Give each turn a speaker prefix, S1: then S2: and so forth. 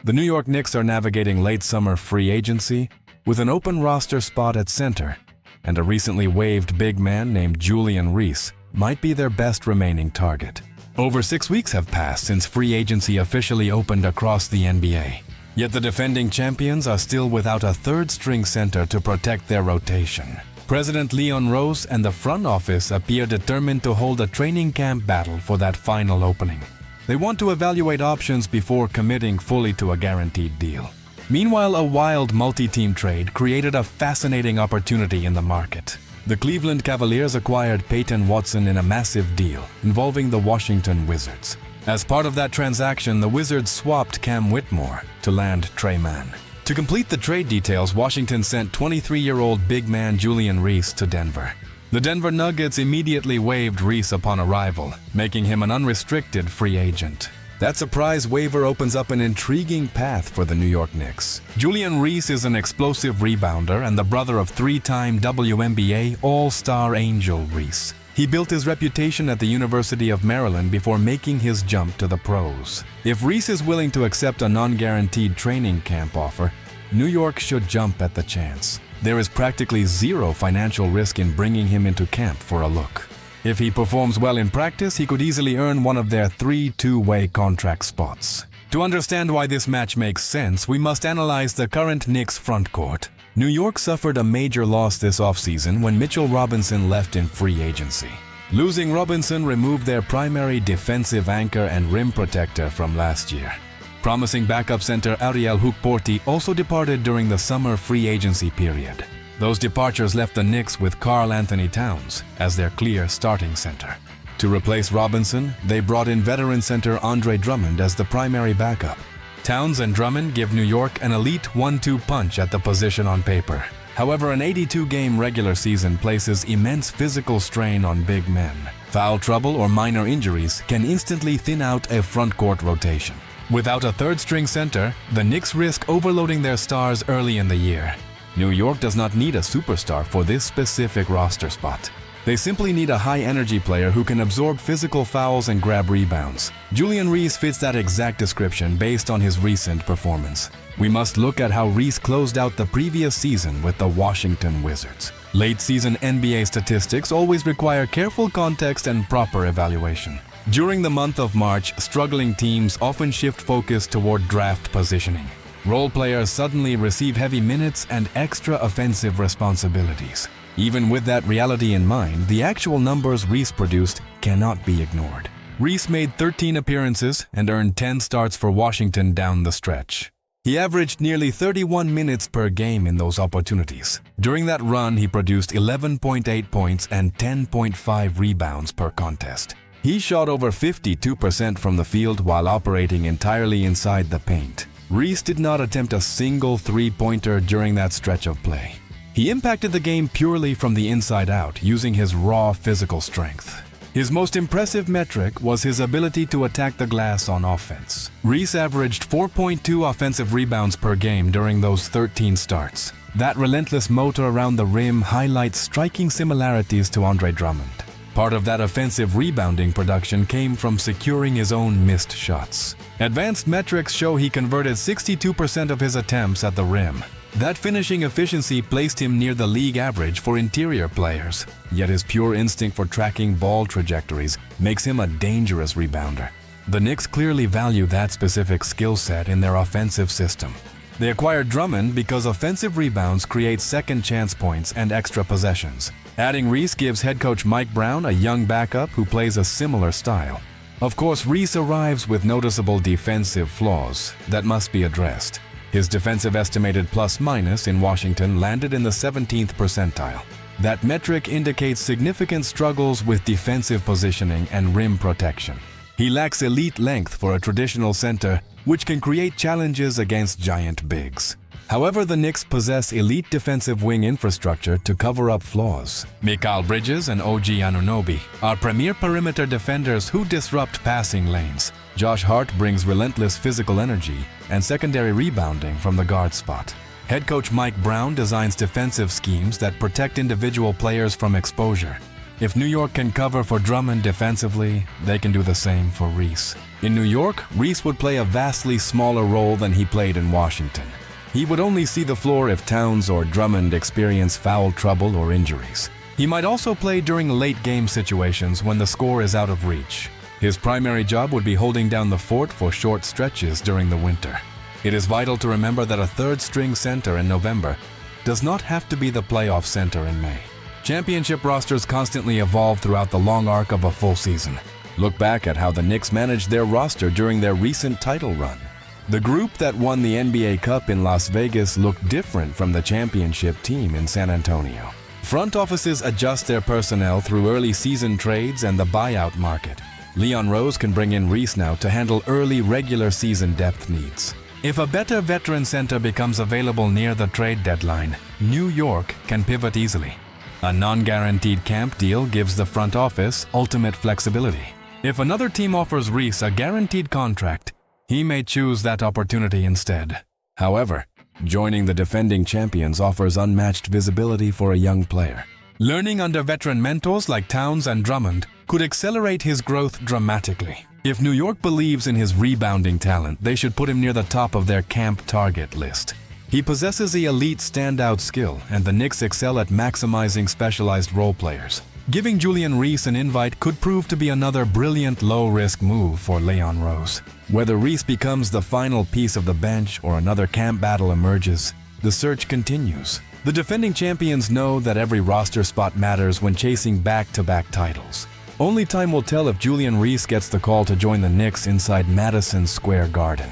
S1: The New York Knicks are navigating late summer free agency with an open roster spot at center, and a recently waived big man named Julian Reese might be their best remaining target. Over 6 weeks have passed since free agency officially opened across the NBA. Yet the defending champions are still without a third-string center to protect their rotation. President Leon Rose and the front office appear determined to hold a training camp battle for that final opening. They want to evaluate options before committing fully to a guaranteed deal. Meanwhile, a wild multi-team trade created a fascinating opportunity in the market. The Cleveland Cavaliers acquired Peyton Watson in a massive deal involving the Washington Wizards. As part of that transaction, the Wizards swapped Cam Whitmore to land Trey Mann. To complete the trade details, Washington sent 23-year-old big man Julian Reese to Denver. The Denver Nuggets immediately waived Reese upon arrival, making him an unrestricted free agent. That surprise waiver opens up an intriguing path for the New York Knicks. Julian Reese is an explosive rebounder and the brother of three-time WNBA All-Star Angel Reese. He built his reputation at the University of Maryland before making his jump to the pros. If Reese is willing to accept a non-guaranteed training camp offer, New York should jump at the chance. There is practically zero financial risk in bringing him into camp for a look. If he performs well in practice, he could easily earn one of their 3 two-way contract spots. To understand why this match makes sense, we must analyze the current Knicks frontcourt. New York suffered a major loss this offseason when Mitchell Robinson left in free agency. Losing Robinson removed their primary defensive anchor and rim protector from last year. Promising backup center Ariel Hukporti also departed during the summer free agency period. Those departures left the Knicks with Karl-Anthony Towns as their clear starting center. To replace Robinson, they brought in veteran center Andre Drummond as the primary backup. Towns and Drummond give New York an elite 1-2 punch at the position on paper. However, an 82-game regular season places immense physical strain on big men. Foul trouble or minor injuries can instantly thin out a frontcourt rotation. Without a third-string center, the Knicks risk overloading their stars early in the year. New York does not need a superstar for this specific roster spot. They simply need a high-energy player who can absorb physical fouls and grab rebounds. Julian Reese fits that exact description based on his recent performance. We must look at how Reese closed out the previous season with the Washington Wizards. Late-season NBA statistics always require careful context and proper evaluation. During the month of March, struggling teams often shift focus toward draft positioning. Role players suddenly receive heavy minutes and extra offensive responsibilities. Even with that reality in mind, the actual numbers Reese produced cannot be ignored. Reese made 13 appearances and earned 10 starts for Washington down the stretch. He averaged nearly 31 minutes per game in those opportunities. During that run, he produced 11.8 points and 10.5 rebounds per contest. He shot over 52% from the field while operating entirely inside the paint. Reese did not attempt a single three-pointer during that stretch of play. He impacted the game purely from the inside out, using his raw physical strength. His most impressive metric was his ability to attack the glass on offense. Reese averaged 4.2 offensive rebounds per game during those 13 starts. That relentless motor around the rim highlights striking similarities to Andre Drummond. Part of that offensive rebounding production came from securing his own missed shots. Advanced metrics show he converted 62% of his attempts at the rim. That finishing efficiency placed him near the league average for interior players, yet his pure instinct for tracking ball trajectories makes him a dangerous rebounder. The Knicks clearly value that specific skill set in their offensive system. They acquired Drummond because offensive rebounds create second chance points and extra possessions. Adding Reese gives head coach Mike Brown a young backup who plays a similar style. Of course, Reese arrives with noticeable defensive flaws that must be addressed. His defensive estimated plus-minus in Washington landed in the 17th percentile. That metric indicates significant struggles with defensive positioning and rim protection. He lacks elite length for a traditional center, which can create challenges against giant bigs. However, the Knicks possess elite defensive wing infrastructure to cover up flaws. Mikal Bridges and OG Anunoby are premier perimeter defenders who disrupt passing lanes. Josh Hart brings relentless physical energy and secondary rebounding from the guard spot. Head coach Mike Brown designs defensive schemes that protect individual players from exposure. If New York can cover for Drummond defensively, they can do the same for Reese. In New York, Reese would play a vastly smaller role than he played in Washington. He would only see the floor if Towns or Drummond experience foul trouble or injuries. He might also play during late-game situations when the score is out of reach. His primary job would be holding down the fort for short stretches during the winter. It is vital to remember that a third-string center in November does not have to be the playoff center in May. Championship rosters constantly evolve throughout the long arc of a full season. Look back at how the Knicks managed their roster during their recent title run. The group that won the NBA Cup in Las Vegas looked different from the championship team in San Antonio. Front offices adjust their personnel through early season trades and the buyout market. Leon Rose can bring in Reese now to handle early regular season depth needs. If a better veteran center becomes available near the trade deadline, New York can pivot easily. A non-guaranteed camp deal gives the front office ultimate flexibility. If another team offers Reese a guaranteed contract, he may choose that opportunity instead. However, joining the defending champions offers unmatched visibility for a young player. Learning under veteran mentors like Towns and Drummond could accelerate his growth dramatically. If New York believes in his rebounding talent, they should put him near the top of their camp target list. He possesses the elite standout skill, and the Knicks excel at maximizing specialized role players. Giving Julian Reese an invite could prove to be another brilliant low-risk move for Leon Rose. Whether Reese becomes the final piece of the bench or another camp battle emerges, the search continues. The defending champions know that every roster spot matters when chasing back-to-back titles. Only time will tell if Julian Reese gets the call to join the Knicks inside Madison Square Garden.